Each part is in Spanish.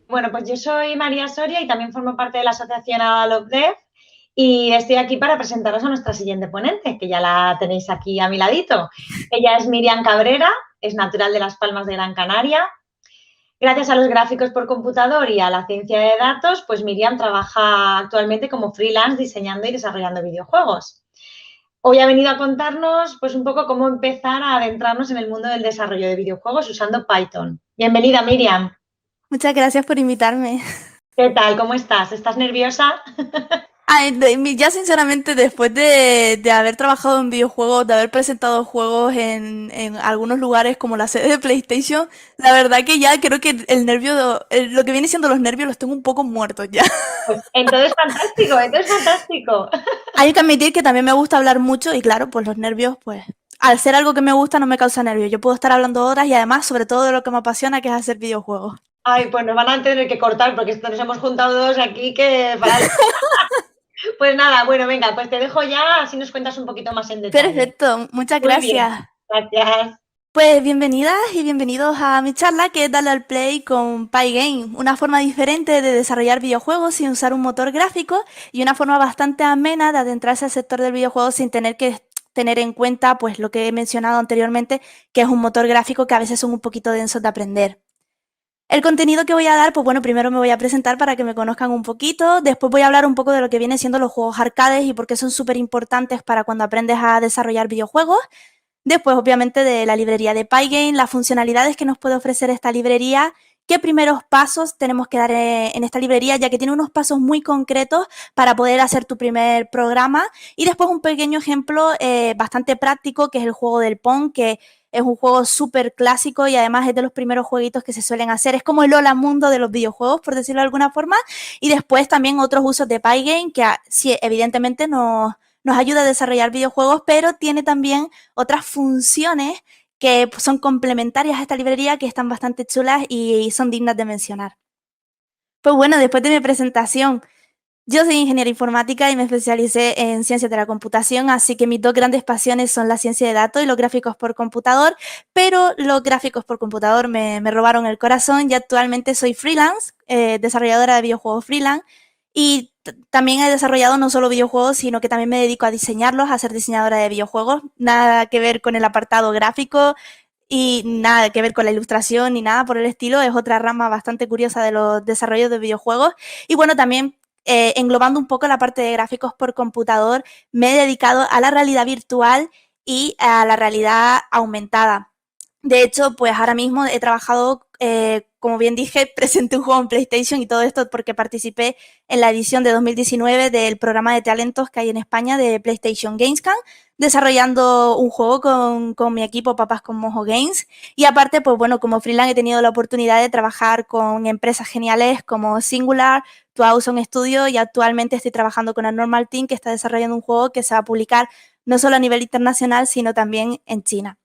Bueno, pues yo soy María Soria y también formo parte de la asociación Adal of Dev y estoy aquí para presentaros a nuestra siguiente ponente, que ya la tenéis aquí a mi ladito. Ella es Miriam Cabrera, es natural de Las Palmas de Gran Canaria. Gracias a los gráficos por computador y a la ciencia de datos, pues Miriam trabaja actualmente como freelance diseñando y desarrollando videojuegos. Hoy ha venido a contarnos pues un poco cómo empezar a adentrarnos en el mundo del desarrollo de videojuegos usando Python. Bienvenida, Miriam. Muchas gracias por invitarme. ¿Qué tal? ¿Cómo estás? ¿Estás nerviosa? Ay, ya sinceramente, después de haber trabajado en videojuegos, de haber presentado juegos en algunos lugares como la sede de PlayStation, la verdad que ya creo que el nervio, lo que viene siendo los nervios los tengo un poco muertos ya. Pues entonces fantástico, entonces fantástico. Hay que admitir que también me gusta hablar mucho y claro, pues los nervios, pues al ser algo que me gusta no me causa nervios. Yo puedo estar hablando horas y además sobre todo de lo que me apasiona, que es hacer videojuegos. Ay, pues nos van a tener que cortar porque esto nos hemos juntado dos aquí que para... Pues nada, bueno, venga, pues te dejo ya, así nos cuentas un poquito más en detalle. Perfecto, muchas Muy bien, gracias. gracias. Pues bienvenidas y bienvenidos a mi charla que es Darle al Play con Pygame, una forma diferente de desarrollar videojuegos sin usar un motor gráfico y una forma bastante amena de adentrarse al sector del videojuego sin tener que tener en cuenta pues lo que he mencionado anteriormente, que es un motor gráfico que a veces son un poquito densos de aprender. El contenido que voy a dar, pues bueno, primero me voy a presentar para que me conozcan un poquito, después voy a hablar un poco de lo que vienen siendo los juegos arcades y por qué son súper importantes para cuando aprendes a desarrollar videojuegos. Después, obviamente, de la librería de Pygame, las funcionalidades que nos puede ofrecer esta librería, qué primeros pasos tenemos que dar en esta librería, ya que tiene unos pasos muy concretos para poder hacer tu primer programa. Y después un pequeño ejemplo bastante práctico, que es el juego del Pong, que es un juego súper clásico y además es de los primeros jueguitos que se suelen hacer. Es como el Hola Mundo de los videojuegos, por decirlo de alguna forma. Y después también otros usos de Pygame, que sí, evidentemente nos ayuda a desarrollar videojuegos, pero tiene también otras funciones que son complementarias a esta librería que están bastante chulas y son dignas de mencionar. Pues bueno, después de mi presentación, yo soy ingeniera informática y me especialicé en ciencias de la computación, así que mis dos grandes pasiones son la ciencia de datos y los gráficos por computador, pero los gráficos por computador me robaron el corazón y actualmente soy freelance, desarrolladora de videojuegos freelance, y también he desarrollado no solo videojuegos, sino que también me dedico a diseñarlos, a ser diseñadora de videojuegos, nada que ver con el apartado gráfico y nada que ver con la ilustración ni nada por el estilo, es otra rama bastante curiosa de los desarrollos de videojuegos. Y bueno, también englobando un poco la parte de gráficos por computador, me he dedicado a la realidad virtual y a la realidad aumentada. De hecho, pues ahora mismo he trabajado, como bien dije, presenté un juego en PlayStation y todo esto porque participé en la edición de 2019 del programa de talentos que hay en España de PlayStation Gamescom, desarrollando un juego con mi equipo Papas con Mojo Games. Y aparte, pues bueno, como freelance he tenido la oportunidad de trabajar con empresas geniales como Singular, Two Awesome Studio y actualmente estoy trabajando con el Normal Team que está desarrollando un juego que se va a publicar no solo a nivel internacional, sino también en China.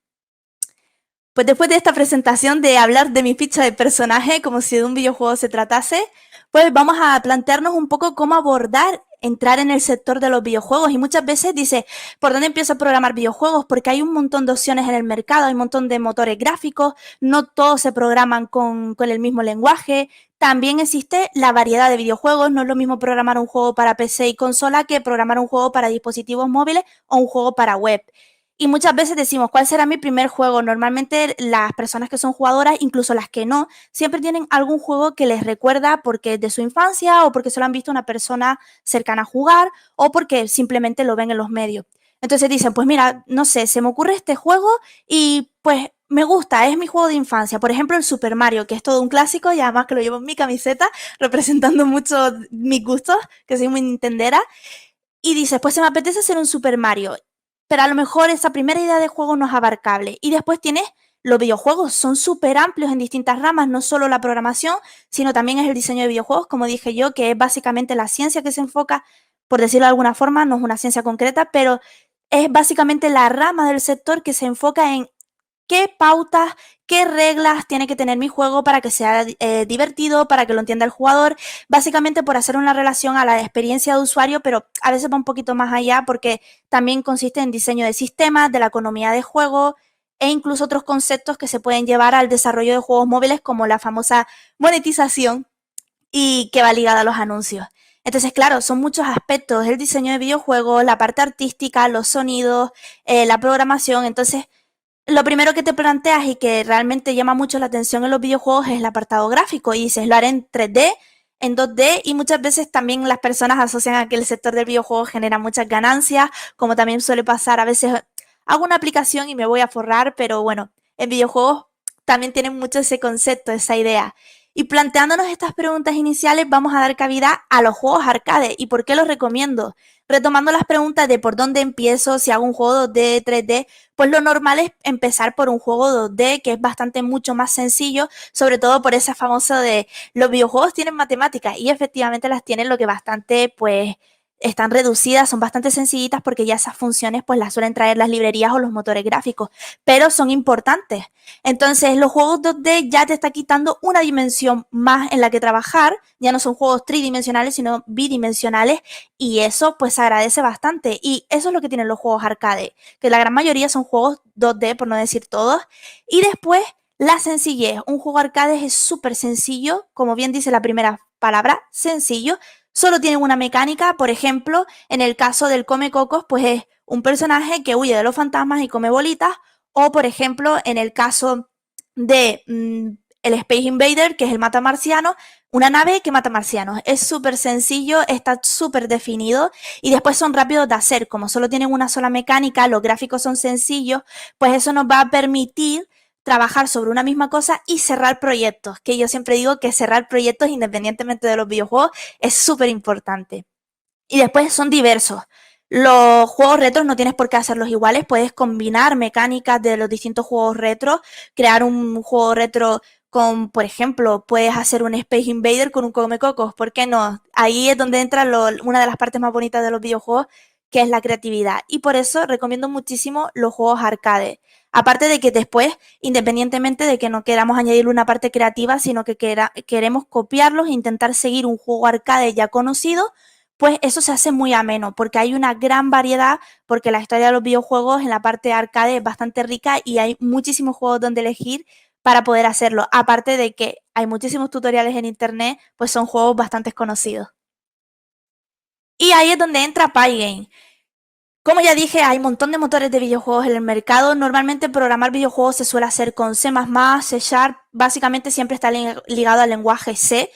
Pues después de esta presentación de hablar de mi ficha de personaje como si de un videojuego se tratase, pues vamos a plantearnos un poco cómo abordar entrar en el sector de los videojuegos y muchas veces dice, ¿por dónde empiezo a programar videojuegos? Porque hay un montón de opciones en el mercado, hay un montón de motores gráficos, no todos se programan con el mismo lenguaje, también existe la variedad de videojuegos, no es lo mismo programar un juego para PC y consola que programar un juego para dispositivos móviles o un juego para web. Y muchas veces decimos, ¿cuál será mi primer juego? Normalmente las personas que son jugadoras, incluso las que no, siempre tienen algún juego que les recuerda porque es de su infancia o porque se lo han visto una persona cercana a jugar o porque simplemente lo ven en los medios. Entonces dicen, pues mira, no sé, se me ocurre este juego y pues me gusta, es mi juego de infancia. Por ejemplo, el Super Mario, que es todo un clásico y además que lo llevo en mi camiseta, representando mucho mis gustos, que soy muy nintendera. Y dices, pues se me apetece hacer un Super Mario, pero a lo mejor esa primera idea de juego no es abarcable. Y después tienes los videojuegos, son súper amplios en distintas ramas, no solo la programación, sino también es el diseño de videojuegos, como dije yo, que es básicamente la ciencia que se enfoca, por decirlo de alguna forma, no es una ciencia concreta, pero es básicamente la rama del sector que se enfoca en qué pautas, qué reglas tiene que tener mi juego para que sea divertido, para que lo entienda el jugador, básicamente por hacer una relación a la experiencia de usuario, pero a veces va un poquito más allá porque también consiste en diseño de sistemas, de la economía de juego e incluso otros conceptos que se pueden llevar al desarrollo de juegos móviles como la famosa monetización y que va ligada a los anuncios. Entonces, claro, son muchos aspectos, el diseño de videojuegos, la parte artística, los sonidos, la programación. Entonces, lo primero que te planteas y que realmente llama mucho la atención en los videojuegos es el apartado gráfico. Y dices, lo haré en 3D, en 2D, y muchas veces también las personas asocian a que el sector del videojuego genera muchas ganancias, como también suele pasar a veces. Hago una aplicación y me voy a forrar, pero bueno, en videojuegos también tienen mucho ese concepto, esa idea. Y planteándonos estas preguntas iniciales, vamos a dar cabida a los juegos arcade. ¿Y por qué los recomiendo? Retomando las preguntas de por dónde empiezo, si hago un juego 2D, 3D, pues lo normal es empezar por un juego 2D, que es bastante mucho más sencillo, sobre todo por ese famoso de los videojuegos tienen matemáticas, y efectivamente las tienen, lo que bastante pues están reducidas, son bastante sencillitas porque ya esas funciones pues las suelen traer las librerías o los motores gráficos, pero son importantes. Entonces los juegos 2D ya te está quitando una dimensión más en la que trabajar, ya no son juegos tridimensionales sino bidimensionales, y eso pues se agradece bastante, y eso es lo que tienen los juegos arcade, que la gran mayoría son juegos 2D por no decir todos. Y después la sencillez, un juego arcade es súper sencillo, como bien dice la primera palabra, sencillo. Solo tienen una mecánica, por ejemplo, en el caso del Come Cocos, pues es un personaje que huye de los fantasmas y come bolitas, o por ejemplo, en el caso de el Space Invader, que es el mata marciano, una nave que mata marcianos. Es súper sencillo, está súper definido, y después son rápidos de hacer, como solo tienen una sola mecánica, los gráficos son sencillos, pues eso nos va a permitir trabajar sobre una misma cosa y cerrar proyectos, que yo siempre digo que cerrar proyectos independientemente de los videojuegos es súper importante. Y después son diversos. Los juegos retros no tienes por qué hacerlos iguales, puedes combinar mecánicas de los distintos juegos retro, crear un juego retro con, por ejemplo, puedes hacer un Space Invader con un Come Cocos, ¿por qué no? Ahí es donde entra una de las partes más bonitas de los videojuegos, que es la creatividad. Y por eso recomiendo muchísimo los juegos arcade. Aparte de que después, independientemente de que no queramos añadir una parte creativa, sino que queremos copiarlos e intentar seguir un juego arcade ya conocido, pues eso se hace muy ameno, porque hay una gran variedad, porque la historia de los videojuegos en la parte arcade es bastante rica y hay muchísimos juegos donde elegir para poder hacerlo. Aparte de que hay muchísimos tutoriales en internet, pues son juegos bastante conocidos. Y ahí es donde entra Pygame. Como ya dije, hay un montón de motores de videojuegos en el mercado. Normalmente programar videojuegos se suele hacer con C++, C Sharp, básicamente siempre está ligado al lenguaje C,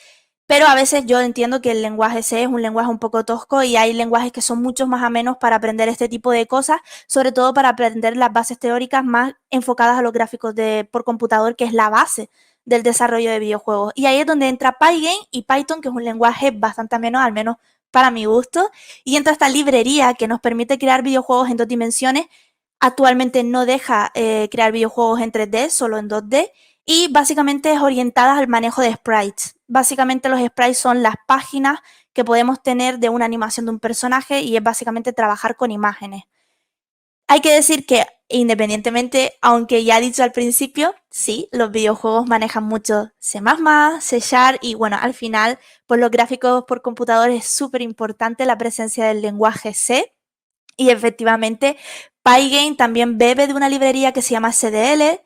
pero a veces yo entiendo que el lenguaje C es un lenguaje un poco tosco, y hay lenguajes que son mucho más amenos para aprender este tipo de cosas, sobre todo para aprender las bases teóricas más enfocadas a los gráficos por computador, que es la base del desarrollo de videojuegos. Y ahí es donde entra Pygame y Python, que es un lenguaje bastante ameno, al menos para mi gusto, y entra esta librería que nos permite crear videojuegos en 2 dimensiones. Actualmente no deja crear videojuegos en 3D, solo en 2D, y básicamente es orientada al manejo de sprites. Básicamente los sprites son las páginas que podemos tener de una animación de un personaje, y es básicamente trabajar con imágenes. Hay que decir que independientemente, aunque ya he dicho al principio, sí, los videojuegos manejan mucho C++, C Sharp, y bueno, al final, pues los gráficos por computador es súper importante la presencia del lenguaje C, y efectivamente Pygame también bebe de una librería que se llama CDL,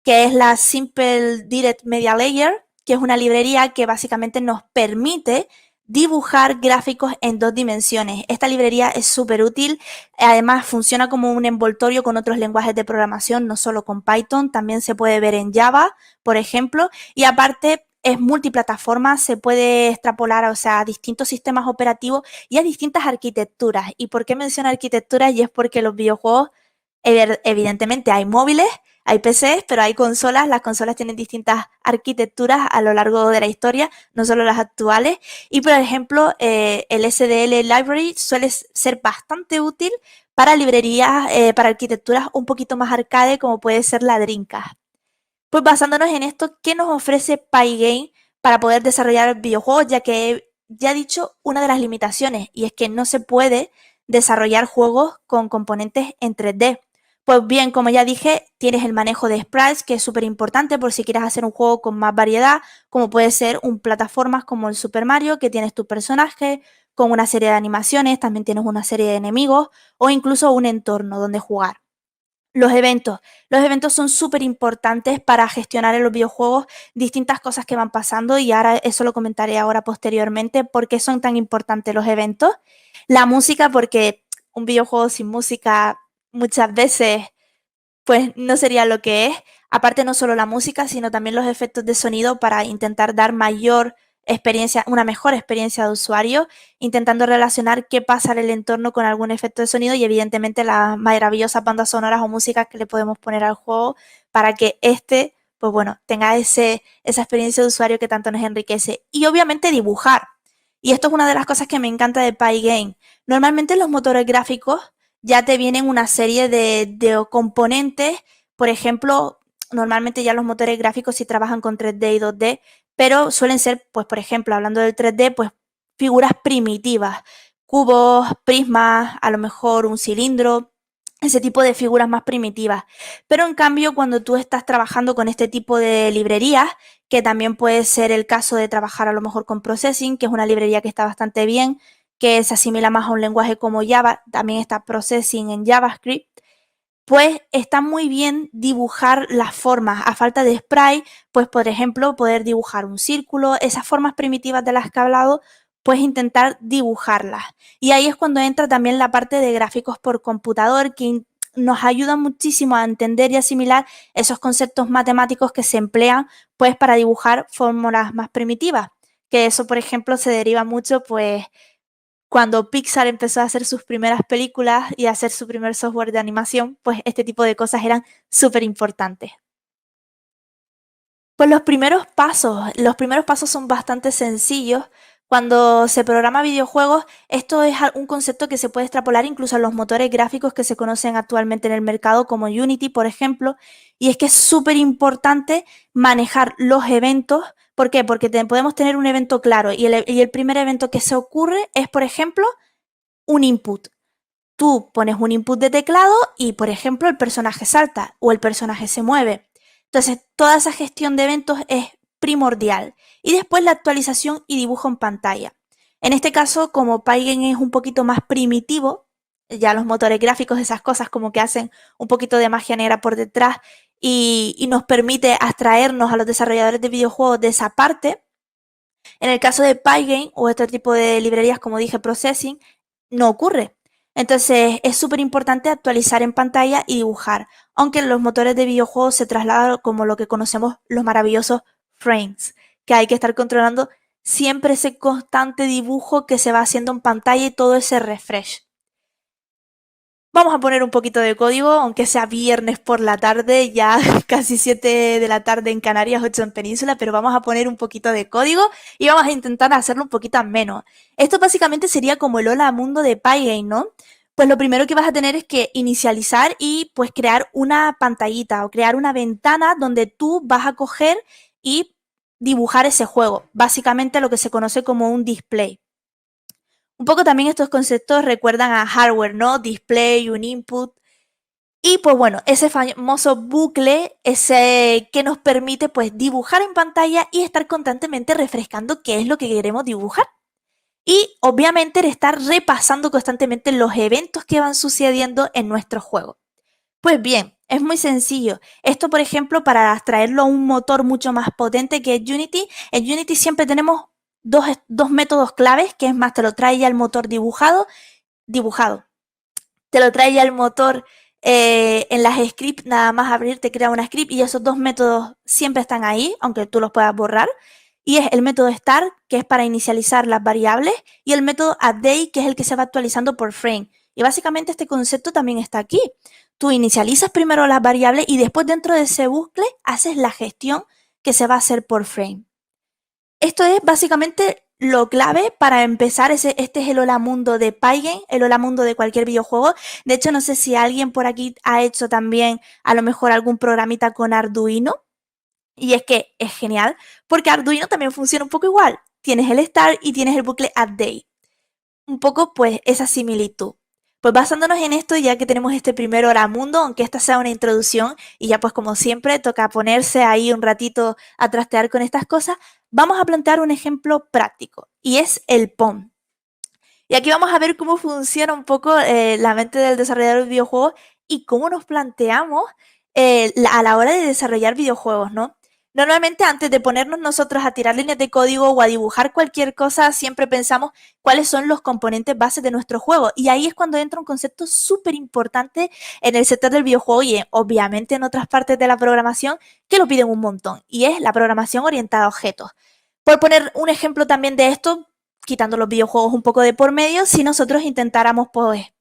que es la Simple Direct Media Layer, que es una librería que básicamente nos permite dibujar gráficos en 2 dimensiones. Esta librería es súper útil, además funciona como un envoltorio con otros lenguajes de programación, no solo con Python, también se puede ver en Java, por ejemplo, y aparte es multiplataforma, se puede extrapolar, o sea, a distintos sistemas operativos y a distintas arquitecturas. ¿Y por qué menciono arquitecturas? Y es porque los videojuegos, evidentemente hay móviles, hay PCs, pero hay consolas. Las consolas tienen distintas arquitecturas a lo largo de la historia, no solo las actuales. Y por ejemplo, el SDL Library suele ser bastante útil para librerías, para arquitecturas un poquito más arcade, como puede ser la Dreamcast. Pues basándonos en esto, ¿qué nos ofrece Pygame para poder desarrollar videojuegos? Ya que ya he dicho una de las limitaciones, y es que no se puede desarrollar juegos con componentes en 3D. Pues bien, como ya dije, tienes el manejo de sprites, que es súper importante por si quieres hacer un juego con más variedad, como puede ser un plataformas como el Super Mario, que tienes tu personaje con una serie de animaciones, también tienes una serie de enemigos o incluso un entorno donde jugar. Los eventos. Los eventos son súper importantes para gestionar en los videojuegos distintas cosas que van pasando y ahora eso lo comentaré ahora posteriormente. ¿Por qué son tan importantes los eventos? La música, porque un videojuego sin música muchas veces pues no sería lo que es. Aparte no solo la música, sino también los efectos de sonido para intentar dar mayor experiencia, una mejor experiencia de usuario, intentando relacionar qué pasa en el entorno con algún efecto de sonido y evidentemente las maravillosas bandas sonoras o músicas que le podemos poner al juego para que pues bueno, tenga esa experiencia de usuario que tanto nos enriquece. Y obviamente dibujar. Y esto es una de las cosas que me encanta de Pygame. Normalmente los motores gráficos ya te vienen una serie de componentes. Por ejemplo, normalmente ya los motores gráficos sí trabajan con 3D y 2D, pero suelen ser, pues por ejemplo, hablando del 3D, pues figuras primitivas, cubos, prismas, a lo mejor un cilindro, ese tipo de figuras más primitivas. Pero en cambio, cuando tú estás trabajando con este tipo de librerías, que también puede ser el caso de trabajar a lo mejor con Processing, que es una librería que está bastante bien, que se asimila más a un lenguaje como Java, también está Processing en JavaScript, pues está muy bien dibujar las formas. A falta de spray, pues por ejemplo, poder dibujar un círculo, esas formas primitivas de las que he hablado, pues intentar dibujarlas. Y ahí es cuando entra también la parte de gráficos por computador, que nos ayuda muchísimo a entender y asimilar esos conceptos matemáticos que se emplean pues para dibujar fórmulas más primitivas. Que eso, por ejemplo, se deriva mucho pues cuando Pixar empezó a hacer sus primeras películas y a hacer su primer software de animación, pues este tipo de cosas eran súper importantes. Pues los primeros pasos son bastante sencillos. Cuando se programa videojuegos, esto es un concepto que se puede extrapolar incluso a los motores gráficos que se conocen actualmente en el mercado, como Unity, por ejemplo, y es que es súper importante manejar los eventos. ¿Por qué? Porque podemos tener un evento claro y el primer evento que se ocurre es, por ejemplo, un input. Tú pones un input de teclado y, por ejemplo, el personaje salta o el personaje se mueve. Entonces, toda esa gestión de eventos es primordial. Y después la actualización y dibujo en pantalla. En este caso, como Pygame es un poquito más primitivo, ya los motores gráficos, esas cosas como que hacen un poquito de magia negra por detrás y nos permite abstraernos a los desarrolladores de videojuegos de esa parte. En el caso de Pygame o este tipo de librerías, como dije, Processing, no ocurre. Entonces es súper importante actualizar en pantalla y dibujar, aunque en los motores de videojuegos se traslada como lo que conocemos los maravillosos frames, que hay que estar controlando siempre ese constante dibujo que se va haciendo en pantalla y todo ese refresh. Vamos a poner un poquito de código, aunque sea viernes por la tarde, ya casi 7 de la tarde en Canarias, 8 en Península, pero vamos a poner un poquito de código y vamos a intentar hacerlo un poquito menos. Esto básicamente sería como el hola mundo de Pygame, ¿no? Pues lo primero que vas a tener es que inicializar y pues crear una pantallita o crear una ventana donde tú vas a coger y dibujar ese juego, básicamente lo que se conoce como un display. Un poco también estos conceptos recuerdan a hardware, ¿no? Display, un input. Y pues bueno, ese famoso bucle, ese que nos permite pues dibujar en pantalla y estar constantemente refrescando qué es lo que queremos dibujar. Y obviamente estar repasando constantemente los eventos que van sucediendo en nuestro juego. Pues bien, es muy sencillo. Esto, por ejemplo, para traerlo a un motor mucho más potente que es Unity, en Unity siempre tenemos dos métodos claves, que es más, te lo trae ya el motor dibujado. Te lo trae ya el motor en las scripts, nada más abrir, te crea una script y esos dos métodos siempre están ahí, aunque tú los puedas borrar. Y es el método start, que es para inicializar las variables, y el método update, que es el que se va actualizando por frame. Y básicamente este concepto también está aquí. Tú inicializas primero las variables y después dentro de ese bucle haces la gestión que se va a hacer por frame. Esto es básicamente lo clave para empezar. Este es el hola mundo de Pygame, el hola mundo de cualquier videojuego. De hecho, no sé si alguien por aquí ha hecho también a lo mejor algún programita con Arduino. Y es que es genial, porque Arduino también funciona un poco igual. Tienes el start y tienes el bucle update. Un poco pues esa similitud. Pues basándonos en esto, ya que tenemos este primer hora mundo, aunque esta sea una introducción, y ya pues como siempre toca ponerse ahí un ratito a trastear con estas cosas, vamos a plantear un ejemplo práctico, y es el POM. Y aquí vamos a ver cómo funciona un poco la mente del desarrollador de videojuegos y cómo nos planteamos a la hora de desarrollar videojuegos, ¿no? Normalmente antes de ponernos nosotros a tirar líneas de código o a dibujar cualquier cosa, siempre pensamos cuáles son los componentes bases de nuestro juego. Y ahí es cuando entra un concepto súper importante en el sector del videojuego y obviamente en otras partes de la programación que lo piden un montón. Y es la programación orientada a objetos. Por poner un ejemplo también de esto, quitando los videojuegos un poco de por medio, si nosotros intentáramos, pues,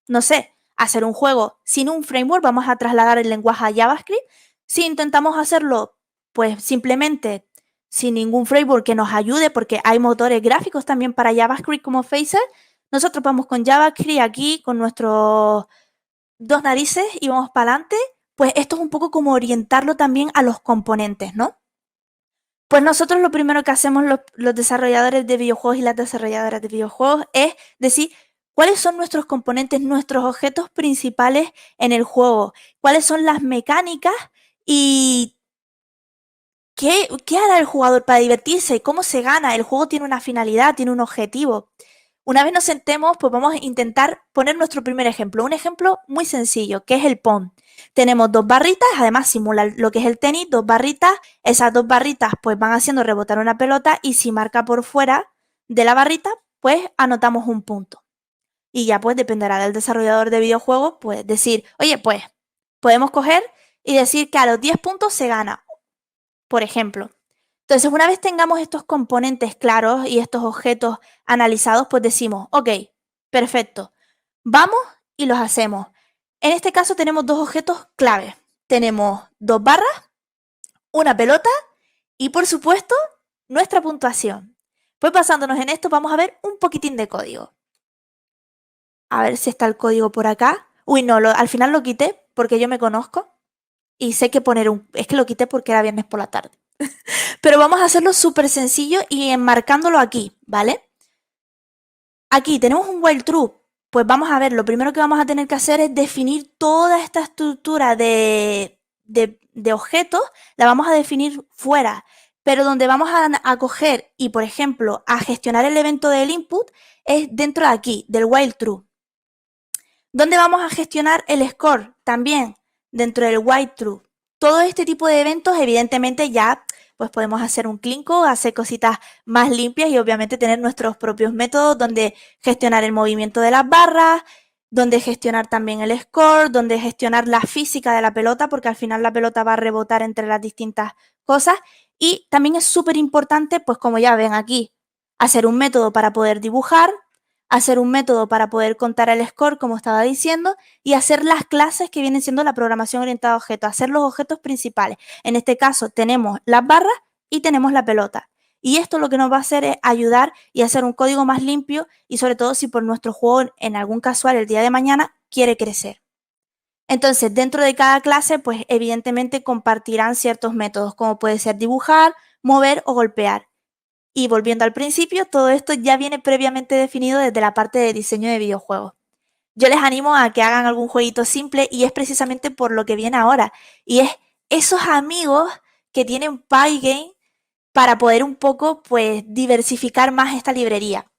no sé, hacer un juego sin un framework, vamos a trasladar el lenguaje a JavaScript. Si intentamos hacerlo, pues simplemente sin ningún framework que nos ayude, porque hay motores gráficos también para JavaScript como Phaser, nosotros vamos con JavaScript aquí, con nuestros dos narices y vamos para adelante. Pues esto es un poco como orientarlo también a los componentes, ¿no? Pues nosotros lo primero que hacemos los desarrolladores de videojuegos y las desarrolladoras de videojuegos es decir cuáles son nuestros componentes, nuestros objetos principales en el juego, cuáles son las mecánicas y qué hará el jugador para divertirse, cómo se gana. El juego tiene una finalidad, tiene un objetivo. Una vez nos sentemos, pues vamos a intentar poner nuestro primer ejemplo. Un ejemplo muy sencillo, que es el Pong. Tenemos dos barritas, además simula lo que es el tenis, dos barritas. Esas dos barritas pues van haciendo rebotar una pelota y si marca por fuera de la barrita, pues anotamos un punto. Y ya pues dependerá del desarrollador de videojuegos, pues decir, oye, pues podemos coger y decir que a los 10 puntos se gana, por ejemplo. Entonces, una vez tengamos estos componentes claros y estos objetos analizados, pues decimos, ok, perfecto, vamos y los hacemos. En este caso tenemos dos objetos clave. Tenemos dos barras, una pelota y, por supuesto, nuestra puntuación. Pues basándonos en esto, vamos a ver un poquitín de código. A ver si está el código por acá. Uy, no, al final lo quité porque yo me conozco y sé que poner un... Es que lo quité porque era viernes por la tarde. Pero vamos a hacerlo súper sencillo y enmarcándolo aquí, ¿vale? Aquí tenemos un while true. Pues vamos a ver, lo primero que vamos a tener que hacer es definir toda esta estructura de objetos, la vamos a definir fuera. Pero donde vamos a coger y, por ejemplo, a gestionar el evento del input es dentro de aquí, del while true. ¿Dónde vamos a gestionar el score? También dentro del while true. Todo este tipo de eventos, evidentemente, ya pues podemos hacer un clinco, hacer cositas más limpias y obviamente tener nuestros propios métodos donde gestionar el movimiento de las barras, donde gestionar también el score, donde gestionar la física de la pelota, porque al final la pelota va a rebotar entre las distintas cosas. Y también es súper importante, pues como ya ven aquí, hacer un método para poder dibujar, hacer un método para poder contar el score, como estaba diciendo, y hacer las clases que vienen siendo la programación orientada a objetos, hacer los objetos principales. En este caso tenemos las barras y tenemos la pelota. Y esto lo que nos va a hacer es ayudar y hacer un código más limpio y sobre todo si por nuestro juego en algún casual el día de mañana quiere crecer. Entonces, dentro de cada clase, pues evidentemente compartirán ciertos métodos, como puede ser dibujar, mover o golpear. Y volviendo al principio, todo esto ya viene previamente definido desde la parte de diseño de videojuegos. Yo les animo a que hagan algún jueguito simple y es precisamente por lo que viene ahora. Y es esos amigos que tienen Pygame para poder un poco pues diversificar más esta librería.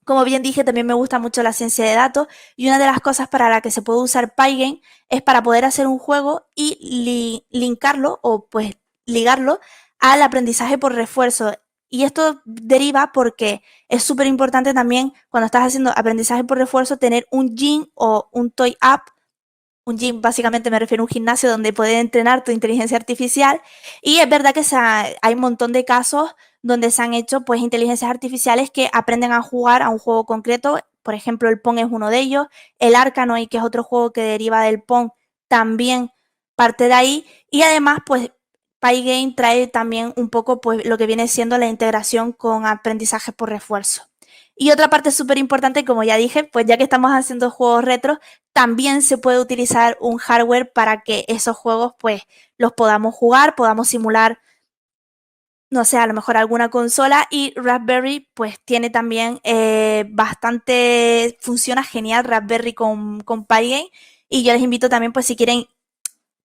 Como bien dije, también me gusta mucho la ciencia de datos y una de las cosas para la que se puede usar Pygame es para poder hacer un juego y linkarlo o pues ligarlo al aprendizaje por refuerzo. Y esto deriva porque es súper importante también cuando estás haciendo aprendizaje por refuerzo tener un gym o un toy app. Un gym básicamente me refiero a un gimnasio donde puedes entrenar tu inteligencia artificial y es verdad que hay un montón de casos donde se han hecho pues inteligencias artificiales que aprenden a jugar a un juego concreto. Por ejemplo, el Pong es uno de ellos, el Arkanoid, que es otro juego que deriva del Pong, también parte de ahí y además pues Pygame trae también un poco pues lo que viene siendo la integración con aprendizaje por refuerzo. Y otra parte súper importante, como ya dije, pues ya que estamos haciendo juegos retro, también se puede utilizar un hardware para que esos juegos pues los podamos jugar, podamos simular, no sé, a lo mejor alguna consola y Raspberry pues tiene también funciona genial Raspberry con Pygame y yo les invito también pues si quieren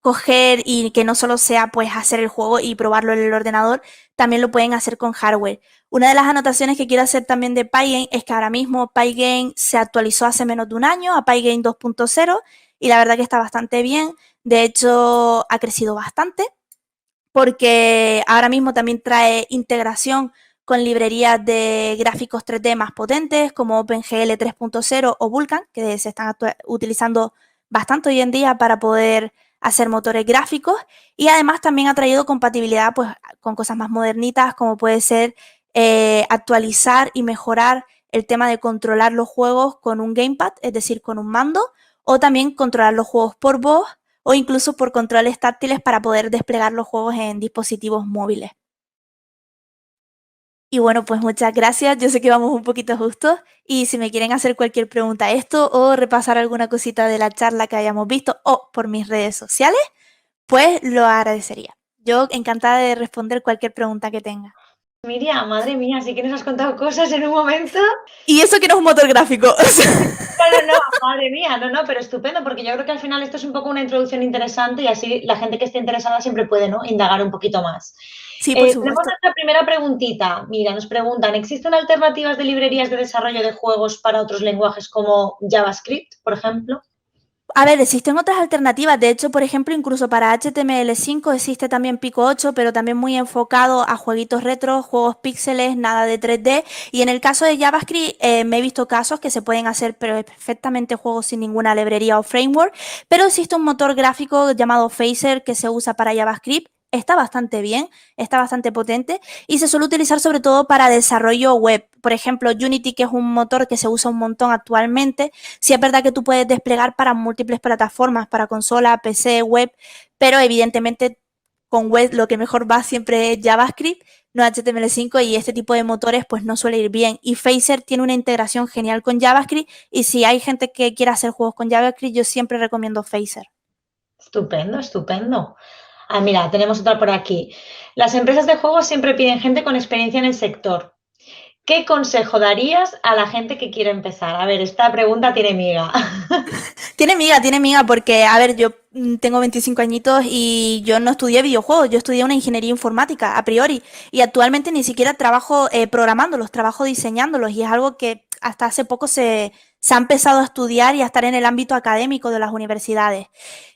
coger y que no solo sea pues hacer el juego y probarlo en el ordenador, también lo pueden hacer con hardware. Una de las anotaciones que quiero hacer también de Pygame es que ahora mismo Pygame se actualizó hace menos de un año a Pygame 2.0 y la verdad que está bastante bien. De hecho, ha crecido bastante porque ahora mismo también trae integración con librerías de gráficos 3D más potentes como OpenGL 3.0 o Vulkan, que se están utilizando bastante hoy en día para poder hacer motores gráficos, y además también ha traído compatibilidad pues, con cosas más modernitas como puede ser actualizar y mejorar el tema de controlar los juegos con un gamepad, es decir, con un mando, o también controlar los juegos por voz o incluso por controles táctiles para poder desplegar los juegos en dispositivos móviles. Y bueno, pues muchas gracias. Yo sé que vamos un poquito justos y si me quieren hacer cualquier pregunta a esto o repasar alguna cosita de la charla que hayamos visto o por mis redes sociales, pues lo agradecería. Yo encantada de responder cualquier pregunta que tenga. Miriam, madre mía, sí que nos has contado cosas en un momento. Y eso que no es un motor gráfico. No, madre mía, no, pero estupendo, porque yo creo que al final esto es un poco una introducción interesante y así la gente que esté interesada siempre puede, ¿no?, indagar un poquito más. Sí, por Tenemos supuesto. nuestra primera preguntita. Mira, nos preguntan, ¿existen alternativas de librerías de desarrollo de juegos para otros lenguajes como JavaScript, por ejemplo? A ver, existen otras alternativas. De hecho, por ejemplo, incluso para HTML5 existe también Pico 8, pero también muy enfocado a jueguitos retro, juegos píxeles, nada de 3D. Y en el caso de JavaScript, me he visto casos que se pueden hacer perfectamente juegos sin ninguna librería o framework, pero existe un motor gráfico llamado Phaser que se usa para JavaScript. Está bastante bien, está bastante potente y se suele utilizar sobre todo para desarrollo web. Por ejemplo, Unity, que es un motor que se usa un montón actualmente. Sí es verdad que tú puedes desplegar para múltiples plataformas, para consola, PC, web, pero evidentemente con web lo que mejor va siempre es JavaScript, no HTML5, y este tipo de motores pues no suele ir bien. Y Phaser tiene una integración genial con JavaScript y si hay gente que quiera hacer juegos con JavaScript, yo siempre recomiendo Phaser. Estupendo, estupendo. Ah, mira, tenemos otra por aquí. Las empresas de juegos siempre piden gente con experiencia en el sector. ¿Qué consejo darías a la gente que quiere empezar? A ver, esta pregunta tiene miga. Tiene miga porque, a ver, yo tengo 25 añitos y yo no estudié videojuegos, yo estudié una ingeniería informática a priori y actualmente ni siquiera trabajo programándolos, trabajo diseñándolos y es algo que hasta hace poco se ha empezado a estudiar y a estar en el ámbito académico de las universidades.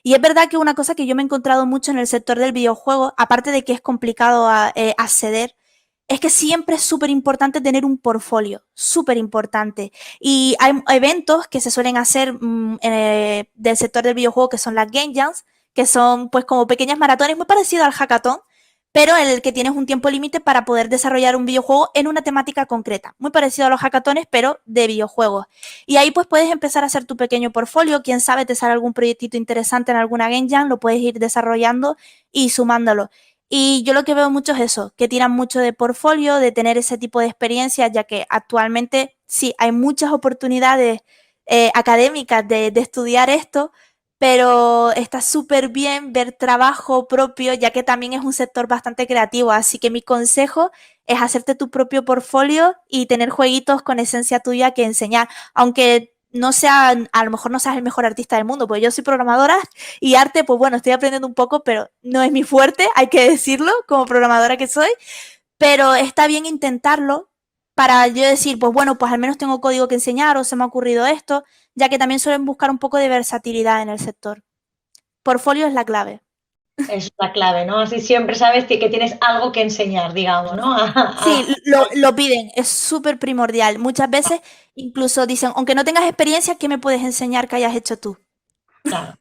Y es verdad que una cosa que yo me he encontrado mucho en el sector del videojuego, aparte de que es complicado acceder, es que siempre es súper importante tener un portfolio, súper importante. Y hay eventos que se suelen hacer del sector del videojuego que son las Game Jams, que son pues como pequeñas maratones muy parecido al hackathon, pero en el que tienes un tiempo límite para poder desarrollar un videojuego en una temática concreta, muy parecido a los hackatones, pero de videojuegos. Y ahí pues puedes empezar a hacer tu pequeño portfolio, quién sabe te sale algún proyectito interesante en alguna Game Jam, lo puedes ir desarrollando y sumándolo. Y yo lo que veo mucho es eso, que tiran mucho de portfolio, de tener ese tipo de experiencias, ya que actualmente sí hay muchas oportunidades académicas de estudiar esto, pero está súper bien ver trabajo propio, ya que también es un sector bastante creativo. Así que mi consejo es hacerte tu propio portfolio y tener jueguitos con esencia tuya que enseñar, aunque no sea, a lo mejor no seas el mejor artista del mundo, porque yo soy programadora y arte, pues bueno, estoy aprendiendo un poco, pero no es mi fuerte, hay que decirlo, como programadora que soy, pero está bien intentarlo para yo decir, pues bueno, pues al menos tengo código que enseñar o se me ha ocurrido esto, ya que también suelen buscar un poco de versatilidad en el sector. Portfolio es la clave. Es la clave, ¿no? Así siempre sabes que tienes algo que enseñar, digamos, ¿no? Sí, lo piden, es súper primordial. Muchas veces incluso dicen, aunque no tengas experiencia, ¿qué me puedes enseñar que hayas hecho tú? Claro.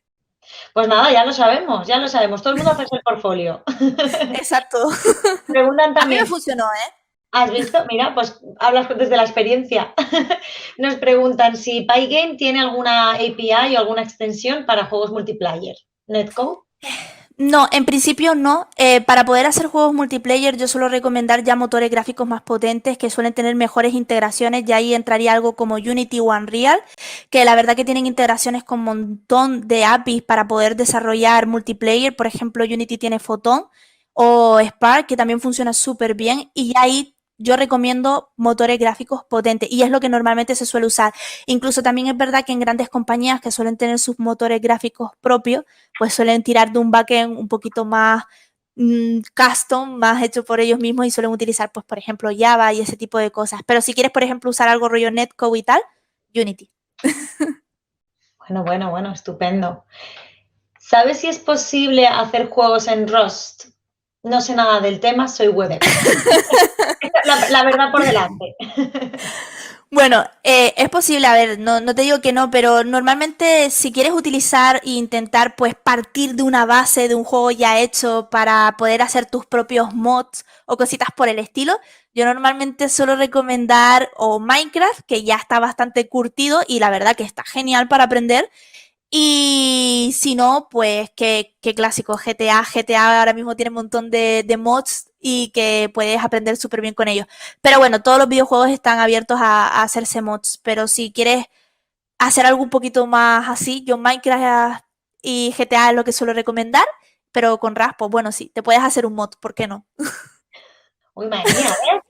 Pues nada, ya lo sabemos, ya lo sabemos. Todo el mundo hace el portfolio. Exacto. Preguntan A mí me también, funcionó, ¿eh? ¿has visto? Mira, pues hablas desde la experiencia. Nos preguntan si Pygame tiene alguna API o alguna extensión para juegos multiplayer. ¿Netcode? No, en principio no. Para poder hacer juegos multiplayer yo suelo recomendar ya motores gráficos más potentes que suelen tener mejores integraciones. Ya ahí entraría algo como Unity o Unreal, que la verdad que tienen integraciones con un montón de APIs para poder desarrollar multiplayer. Por ejemplo, Unity tiene Photon o Spark, que también funciona súper bien. Y ya ahí yo recomiendo motores gráficos potentes y es lo que normalmente se suele usar. Incluso también es verdad que en grandes compañías que suelen tener sus motores gráficos propios, pues suelen tirar de un backend un poquito más custom, más hecho por ellos mismos y suelen utilizar, pues, por ejemplo, Java y ese tipo de cosas. Pero si quieres, por ejemplo, usar algo rollo Netcode y tal, Unity. Bueno, estupendo. ¿Sabes si es posible hacer juegos en Rust? No sé nada del tema, soy web expert. La verdad por delante. Bueno, es posible, a ver, no te digo que no, pero normalmente si quieres utilizar e intentar pues partir de una base de un juego ya hecho para poder hacer tus propios mods o cositas por el estilo, yo normalmente suelo recomendar o Minecraft, que ya está bastante curtido y la verdad que está genial para aprender, y si no, pues qué clásico, GTA. GTA ahora mismo tiene un montón de mods y que puedes aprender súper bien con ellos. Pero bueno, todos los videojuegos están abiertos a hacerse mods. Pero si quieres hacer algo un poquito más así, yo Minecraft y GTA es lo que suelo recomendar. Pero con Rust, pues bueno, sí, te puedes hacer un mod, ¿por qué no? Uy, madre mía, ¿ves?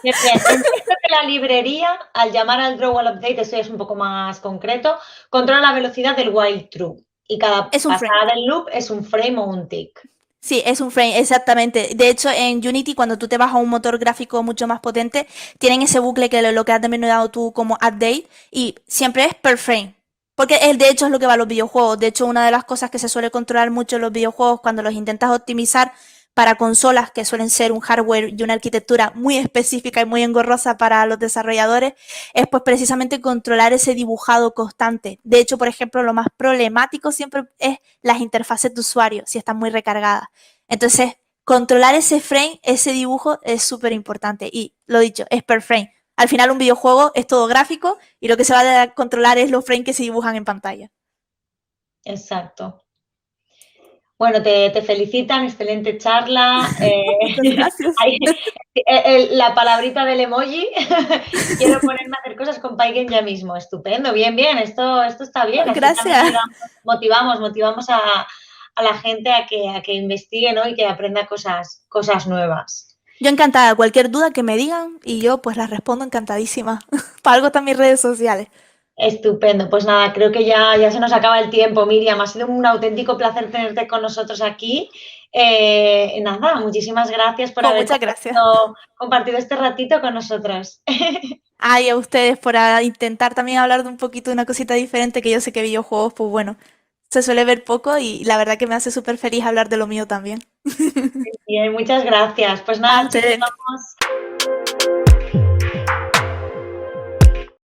Bien, bien. Entiendo que la librería, al llamar al draw wall update, esto ya es un poco más concreto, controla la velocidad del while true. Y cada Es un frame. pasada del loop es un frame o un tick. Sí, es un frame, exactamente. De hecho, en Unity, cuando tú te vas a un motor gráfico mucho más potente, tienen ese bucle que lo que has denominado tú como update y siempre es per frame. Porque de hecho es lo que va a los videojuegos. De hecho, una de las cosas que se suele controlar mucho en los videojuegos cuando los intentas optimizar para consolas que suelen ser un hardware y una arquitectura muy específica y muy engorrosa para los desarrolladores, es pues precisamente controlar ese dibujado constante. De hecho, por ejemplo, lo más problemático siempre es las interfaces de usuario, si están muy recargadas. Entonces, controlar ese frame, ese dibujo es súper importante. Y lo dicho, es per frame. Al final un videojuego es todo gráfico y lo que se va a controlar es los frames que se dibujan en pantalla. Exacto. Bueno, te felicitan, excelente charla. Muchas gracias. La palabrita del emoji. Quiero ponerme a hacer cosas con Pygame ya mismo. Estupendo, bien, bien. Esto está bien. Así también Gracias. motivamos a la gente a que investigue, ¿no? Y que aprenda cosas nuevas. Yo encantada, cualquier duda que me digan y yo pues la respondo encantadísima. Para algo están mis redes sociales. Estupendo. Pues nada, creo que ya se nos acaba el tiempo, Miriam. Ha sido un auténtico placer tenerte con nosotros aquí. Nada, muchísimas gracias por haber Muchas gracias. compartido este ratito con nosotros. Ay, a ustedes por intentar también hablar de un poquito de una cosita diferente que yo sé que videojuegos, pues bueno, se suele ver poco y la verdad que me hace súper feliz hablar de lo mío también. Bien, muchas gracias. Pues A nada, chicos, ustedes. vamos.